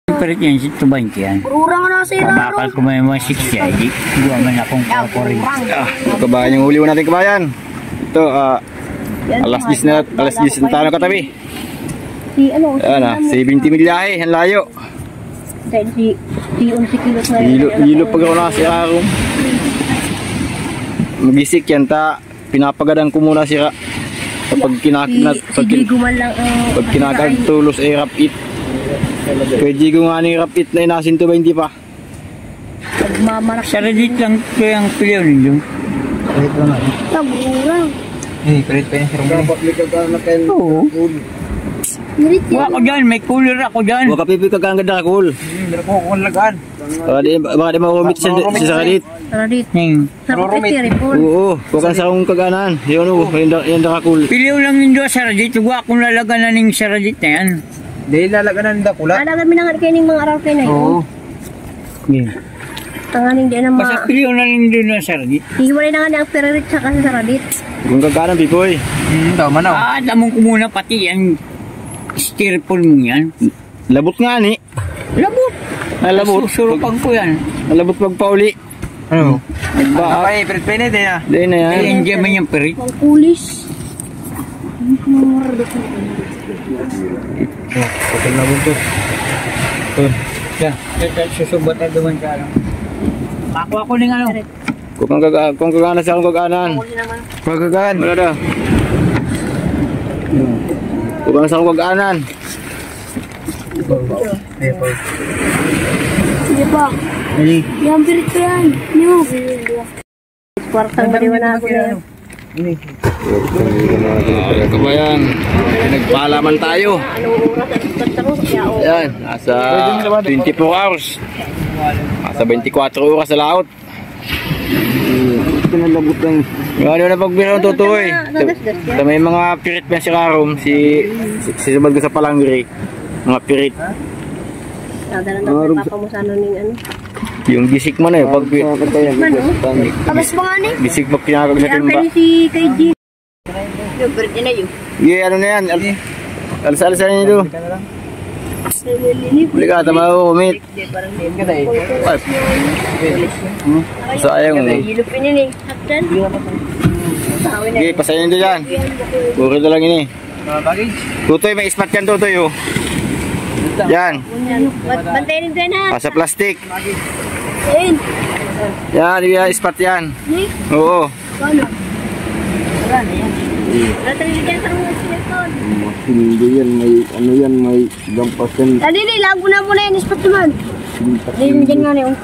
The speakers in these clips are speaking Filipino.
Pero yan, si Tuban yan. Urang na si Raro. Kabakal ko may mga 60 ay di. Buwa man akong kakorin. Kabayan yung huli natin kabayan. Ito, alas 10 na tayo katabi. Si ano? Ayan 70 milyahe, ang layo. Dahil si 11 kilos na Hilo pag ako na si Raro. Magisik yan, pinapagadang ko muna siya. Pag kinakatulos ay rapit. Kaya Jigo nga ni rapit na inasin to 20 pa. Magmamanak. Saradit lang ko yung piliw ninyo. Kahit lang nga. Taburang. Kahit pa yung sarong. Dapat likagana na kayo. Oo. Wala ko dyan, may cooler ako dyan. Waka pipi ka kang ganda cool. Hindi ko lagaan. Baka di maurumit sa saradit. Saradit. Rurumit. Oo, huwag sa akong kaganan. Yun o, yan da ka cool. Piliw lang ninyo saradit. Huwag akong lalagan na ning saradit na yan. Dahil lalaganan da kula. Alagan minangat kayo ng mga araw kayo na yun. Oo. Tanganing din ang mga... Basta piliw na ninyo na saradit. Hiwalay na nga niya ang pererit sa kasi saradit. Kung kaganan, pipoy. Tama na. Damong ko muna pati yan. Styrofoam mo yan. Labot nga ni. Labot. Labot. Susurupan ko yan. Labot magpauli. Ano? Ba? Ay, perit-perit din ah. Dahil na yan. Ay, hindi man yung perit. Ang kulis. Kapag labot to. Yan. Susubat na duman ka lang. Makuha ko ng ano. Kung kaganan sa akong kaganan. Kung kaganan. Wala na. Kung sa akong kaganan. Sige pa. Yan, pirit ko yan. Niyo. Kwartang baliwan na ako na yan. Kabayan, nagpalaman tayo. Yan, nasa 24 hours. Nasa 24 oras sa laot. Pinalabot lang. Ano na pagbiro ng tutoy. May mga pirit pa si Karom, si Sabal ko sa Palangri. Mga pirit. Yung gisik man eh. Pag Tabas pa nga ni. gisik pag pinakag sa timba. Yan si KG. Yung pirit niya na yun. Yeah, ano na yan. Alsa-alsa niyo ito. Huli ka, tama ako kumit. Sayang mo. Hilupin yun eh. Hapdan. Okay, pasayin nyo dyan. Puro na lang ini. Tutoy, may ispat yan tutoy oh. Yan. Bantayin din ha. Sa plastic. Ayun. Yan, yung ispat yan. Oo. Paano? Wala na yan. Natalili dyan sa mga sineton. Hindi yan, may ano yan, may gampasan. Dali, lago na muna yan. Ispat naman. Dali, dyan nga na yun.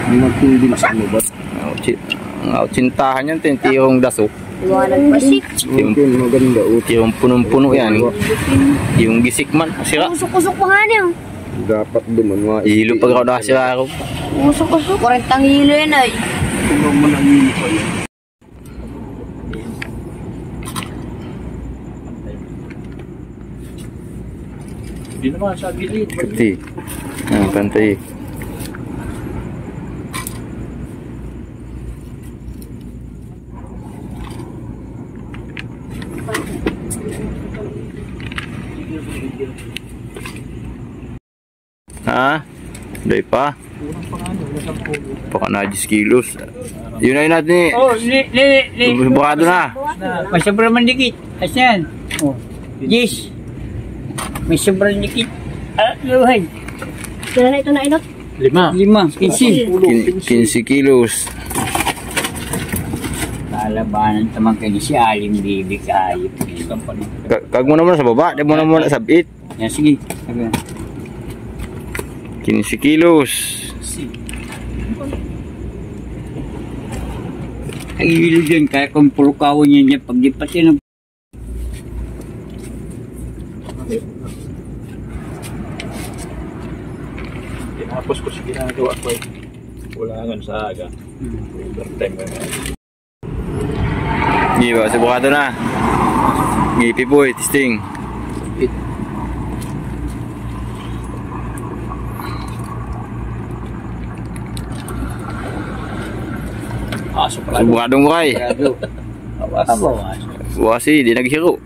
Matindi na ano ba? Ang outsintahan yan, tiyong daso. Iwanan pasik. Maganda. Yung punong-puno yan. Yung gisik man, sira. Usok-usok pa nga niyo. Dapat duman. Hilo pag ako nakasira ako. Usok-usok. 40 hilo yan ay. Hindi naman sa gilid. Pati. Pantay. Ha? Day pa? Baka na 10 kilos. Yun na yun natin eh. Oh, Bukado na. May sobrang mandikit. Asyan. Oh. Yes. May sobrang dikit. Luhay. Kailan na ito na inot? 15 kilos. Lalabanan naman kayo si Aling Bibi kayo. Kag mo naman sa baba. Di mo naman sa bit. Yan, sige. 15 kilos. Ang hilo dyan, kaya kung pulukawin niya niya, pag di pati na. Tinapos ko sa ginagawa ko eh. Kulangan sa aga. Overtime ko na. Giba, subukado na. Gipi boy, testing. Subukadong mo kay. Awas. Wasi, di naghiro.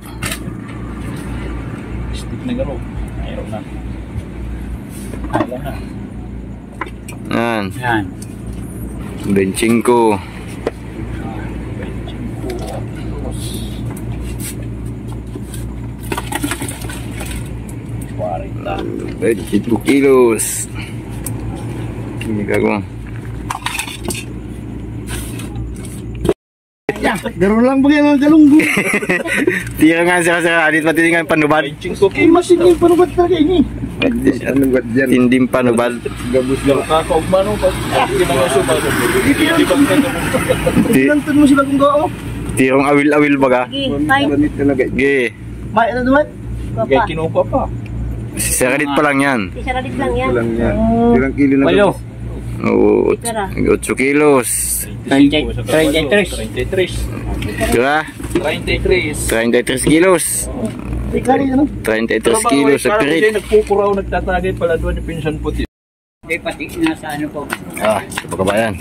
Stick na garo. Mayroon na. Ayaw na. Yan. Yan. Benching ko. Warita. 25 kilos. Ini gago. Garo lang ba yan ang galunggo? Tira nga siya sa adit pati nga panubad. Benching ko. Masin yung panubat talaga ini. Tindim panubad. Gabus lang kakaugman o. Hindi na nga subag. Hindi ba ka Nantun mo sila kung gao. Tirong awil-awil baga. Ge. May ano naman? Kaya kinuha pa. Sa kadit pa lang yan. Isaradit lang yan. Ilang kilo na Walo. Oo, 8 kilos. 33. Diba? 33 kilos. 33 kilos sa pirit. Nagpupuraw, nagtatagay pala doon yung pinsan puti. Eh, pati nasa ano po. Ah, sa pagkabayan.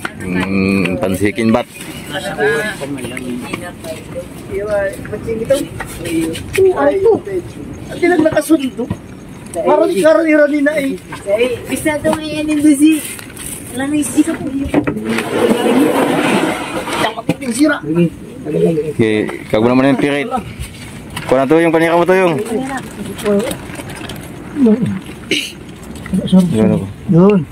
Pansikin bat. Nasa ulo ko man lang. At ilang nakasundo. Parang karani-rani na eh. Bisa daw yan yung dusi. Alam na isi ka po yun. Dapat yung sira. Okay, kagbo naman yung pirit. Kung na to yung panira mo to yung. Yun ako. Yun.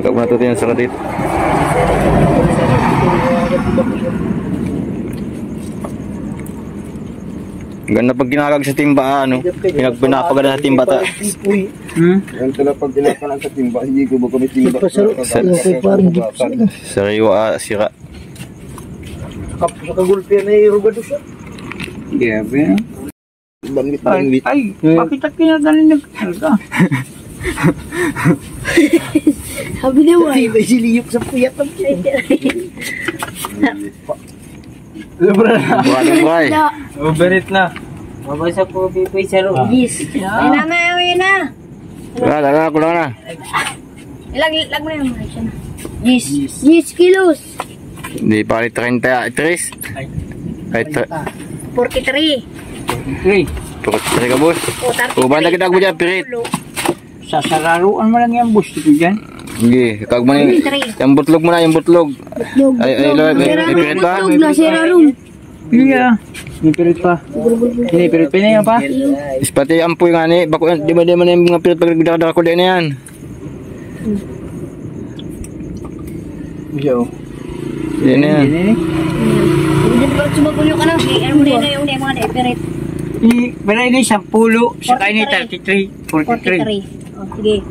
Kagbo na to yung sa kadit. Ganda pag ginagag sa timba, ano? Pinapaganda sa timba ta. Yan tala pag pinakanan sa timba, hindi ko ba kami timba. Sariwa, sira. Sa kagulpian na irugado siya. Gabi. Bangit. Ay, bakit at kinagaling nagkarga? Sabi niya mo ay. May siliyok sa puyat ng Buwan buhay. Overit na. Mabasa po pipoy sa loob. Yes. Ay na na, ay na. Wala, kulang na. Ilag mo na yung siya na. Yes. 10 kilos. Hindi pa rin 33. Ay, 43. 3. Pagkakasari ka, boss. O, banda kita mo dyan, pirit. Sasararuan mo lang yung bus ko dyan. Sige, kag mo na yung butlog mo na, yung butlog. Ay, may pirit ba? Iya. May pirit pa. Hindi, pirit pa na yan pa. Ispati ampoy nga ni, bako, di ba na yung mga pirit pag nagdakadaka ko din na yan. Yan na yan. Hindi ba sumagulo ka na? Ano mo na yung mga pirit? Balay na 10, saka ni 33, 43. Oh, sige.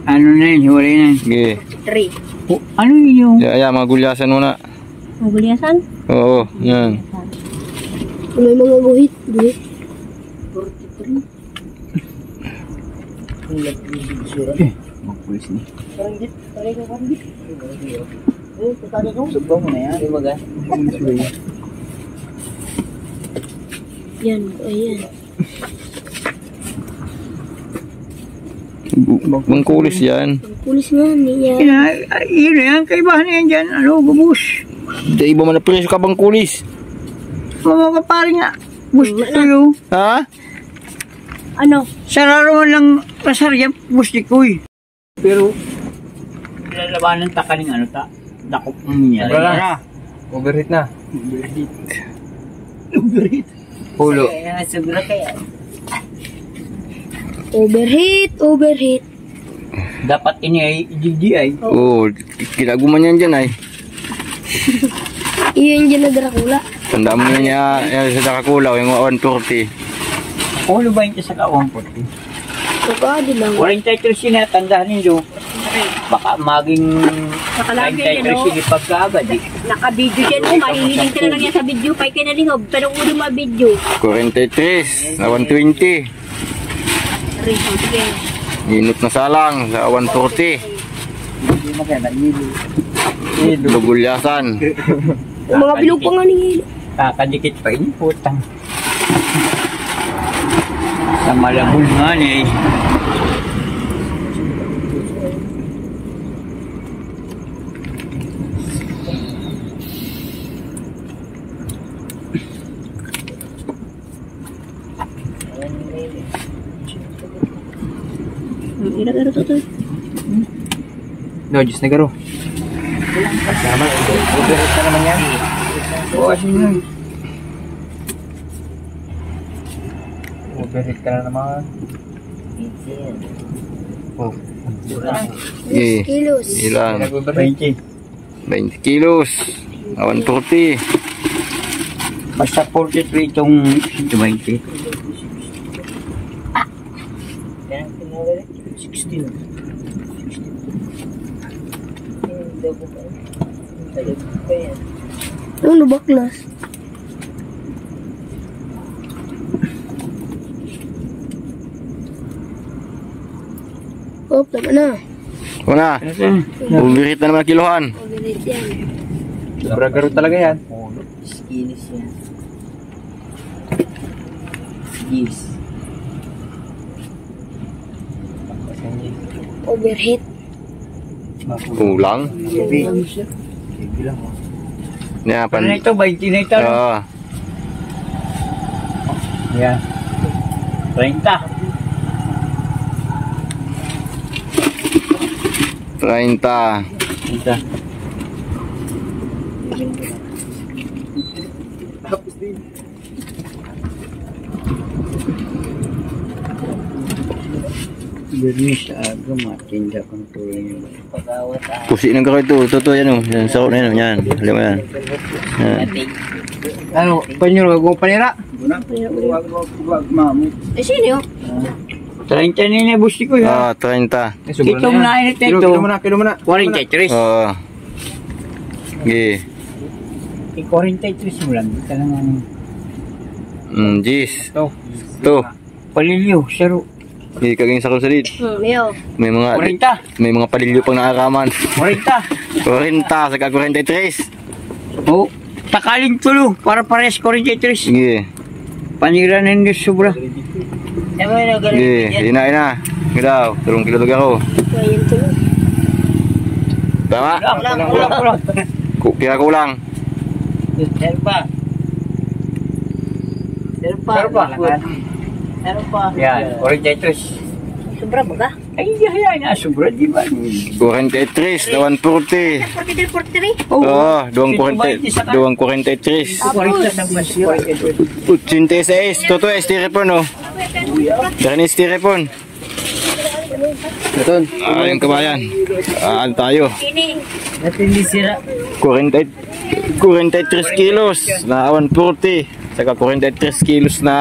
Ano na yun, hiwalay na yun. Sige. 3. Oh, ano yun? Ayan, mga gulyasan muna. Magulyasan? Oo, yan. May mga guhit. 43. Magpulis ni. Subaw mo na yan. Yan, ayan. Bangkulis yan. Pulis nga niya. Yun na yan, kaibahan na yan dyan. Ano, gubus. Di iba man na presyo ka bangkulis. Mamapapari nga. Gusto ko yun. Ha? Ano? Sararo lang pasarya, gusto ko eh. Pero, lalabanan ta ka ng ano ta. Dakop mo niya. Wala. Overheat na. Overheat. Pulo. Overheat. Dapat ini ay GGI. Oo, kinaguman yan dyan ay. Iyon dyan na Dracula. Tanda mo niya sa kakulaw, yung 140. Pulo ba yung sa kawang puti? Saka din lang. 43 siya tandaan ninyo. Baka maging Nakalagay yan, 43 no? siya pagkaagad eh. Naka-video dyan mo. Mahihiling talaga yan sa video. Pay kayo nalingog. Pero ulo ma-video. 43 na 120. Sige. Inot na salang sa 140. Hindi mo kaya nailo. Lugulyasan. Yung mga bilog pa nga ni Kakadikit pa ini putang. Sa malabul nga ni. Ira-ira to. No, Diyos na garo. Tama, overheat ka naman yan. Oo, kasi yun. Overheat ka na naman. Oh. Kilos. Ilan? 20. 20 kilos. 140. Basta 43 itong 20. Kaya pinawala 16. Ano baklas? Oh, tama na. Una. Overheat na naman ang kilohan. Overheat yan. Sobra garo talaga yan. Skinis yan. Skis. Overheat. Kulang. Yan, Ano na ito? 20 na ito. Oo. Yan. 30. 30. Ito. Bermis aga matinda kung tuloy niyo. Pagawat ah. Pusi ng garo ito. Totoo yan o. Yan, sakot na yan. Yan. Alam mo yan. Yan. Ano? Panyo gagawang panira? Eh, sino yun? 30 na busti ko Ah, ya. 30. Itong nainit ito. Kilo mo na. 43. Oo. Sige. 43 mo lang. Ito lang ano. Jis. Ito. Ito. Palilyo. Saro. Sige, kaging sakot sa lid. Leo. May mga 40. palilyo pang naakaman. 40. 40. Saka 43. Oh. Takaling tulo. Para pares 43. Sige. Panira na hindi sobra. Ewan na galing Sige. yan. Ina. Gidaw. Turong kilo ako. Ngayon tuloy. Tama? Kulang. Kaya kulang. Meron pa. Meron pa. Meron pa. Meron pa. Yan. 43. Sobra ba ka? Ay, na sobra. Di ba? 43 na 140. 43. Oo, 243. 40 ng mas 43. 86. Toto, styrofoam, no? Saka ni styrofoam. Ito. Yung kabayan. Ano tayo? At hindi sira. 43 kilos na 140. Saka 43 kilos na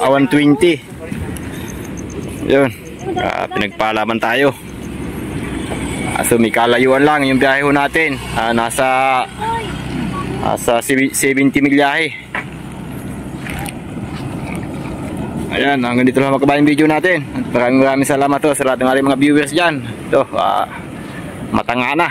120. Yun. Pinagpalaman tayo. So may kalayuan lang yung biyahe ho natin. Nasa 70 milyahe. Ayan, hanggang dito lang makabayang video natin. Maraming salamat sa lahat ng ating mga viewers dyan. Ito, matanga na.